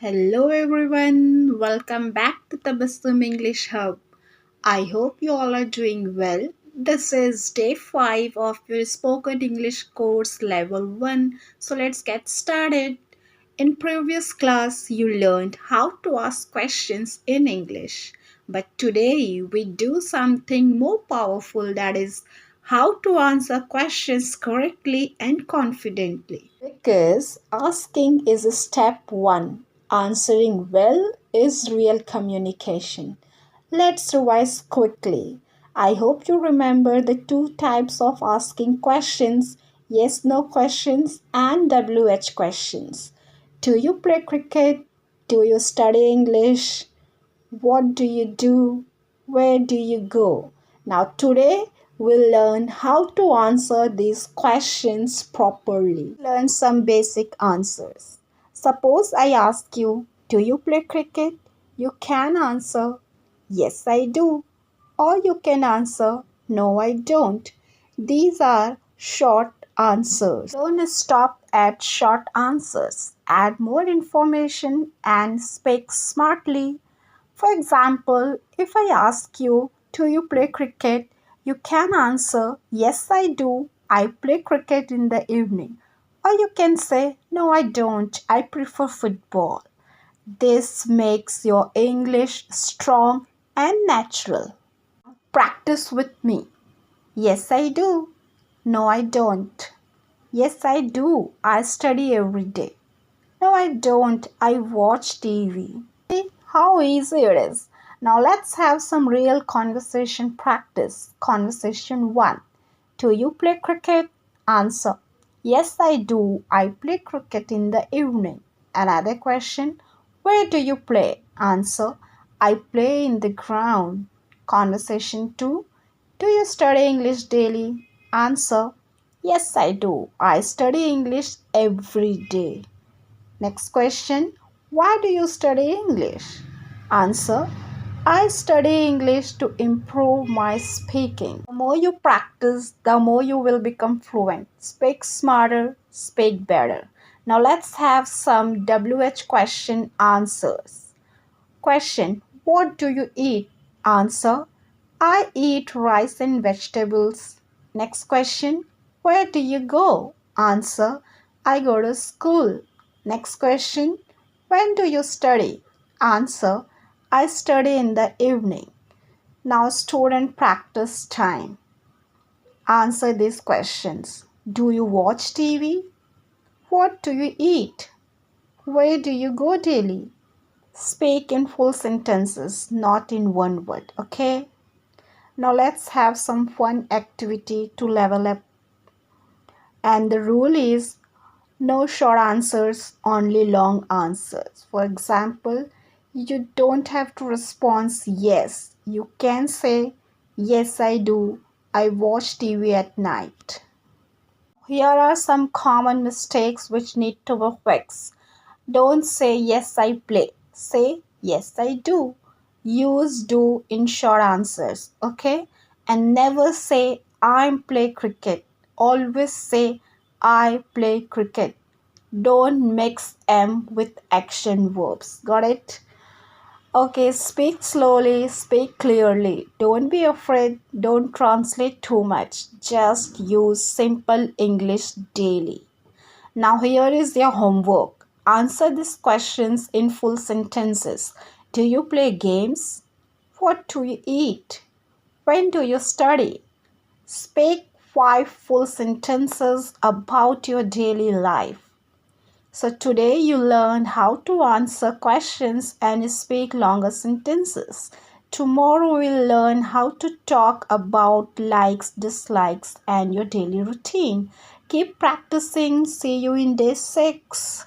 Hello everyone, welcome back to the Tabassum English Hub. I hope you all are doing well. This is day 5 of your spoken English course level 1. So let's get started. In previous class you learned how to ask questions in English. But today we do something more powerful, that is how to answer questions correctly and confidently. Because asking is step 1. Answering well is real communication. Let's revise quickly. I hope you remember the two types of asking questions: yes no questions and WH questions. Do you play cricket? Do you study English? What do you do? Where do you go? Now, today we'll learn how to answer these questions properly. Learn some basic answers. Suppose I ask you, do you play cricket? You can answer, yes, I do. Or you can answer, no, I don't. These are short answers. Don't stop at short answers. Add more information and speak smartly. For example, if I ask you, do you play cricket? You can answer, yes, I do. I play cricket in the evening. Or you can say, no, I don't. I prefer football. This makes your English strong and natural. Practice with me. Yes, I do. No, I don't. Yes, I do. I study every day. No, I don't. I watch TV. See how easy it is. Now let's have some real conversation practice. Conversation 1. Do you play cricket? Answer. Yes, I do. I play cricket in the evening. Another question. Where do you play? Answer. I play in the ground. Conversation 2. Do you study English daily? Answer. Yes, I do. I study English every day. Next question. Why do you study English? Answer. I study English to improve my speaking. The more you practice, the more you will become fluent. Speak smarter, speak better. Now let's have some WH question answers. Question. What do you eat? Answer. I eat rice and vegetables. Next question. Where do you go? Answer. I go to school. Next question. When do you study? Answer. I study in the evening. Now student practice time. Answer these questions. Do you watch TV? What do you eat? Where do you go daily? Speak in full sentences, not in one word, okay? Now let's have some fun activity to level up. And the rule is no short answers, only long answers. For example, you don't have to respond yes. You can say, yes, I do. I watch TV at night. Here are some common mistakes which need to be fixed. Don't say, yes, I play. Say, yes, I do. Use do in short answers, okay? And never say, I play cricket. Always say, I play cricket. Don't mix M with action verbs. Got it? Okay, speak slowly, speak clearly. Don't be afraid, don't translate too much. Just use simple English daily. Now, here is your homework. Answer these questions in full sentences. Do you play games? What do you eat? When do you study? Speak 5 full sentences about your daily life. So today you learned how to answer questions and speak longer sentences. Tomorrow we'll learn how to talk about likes, dislikes and your daily routine. Keep practicing. See you in day 6.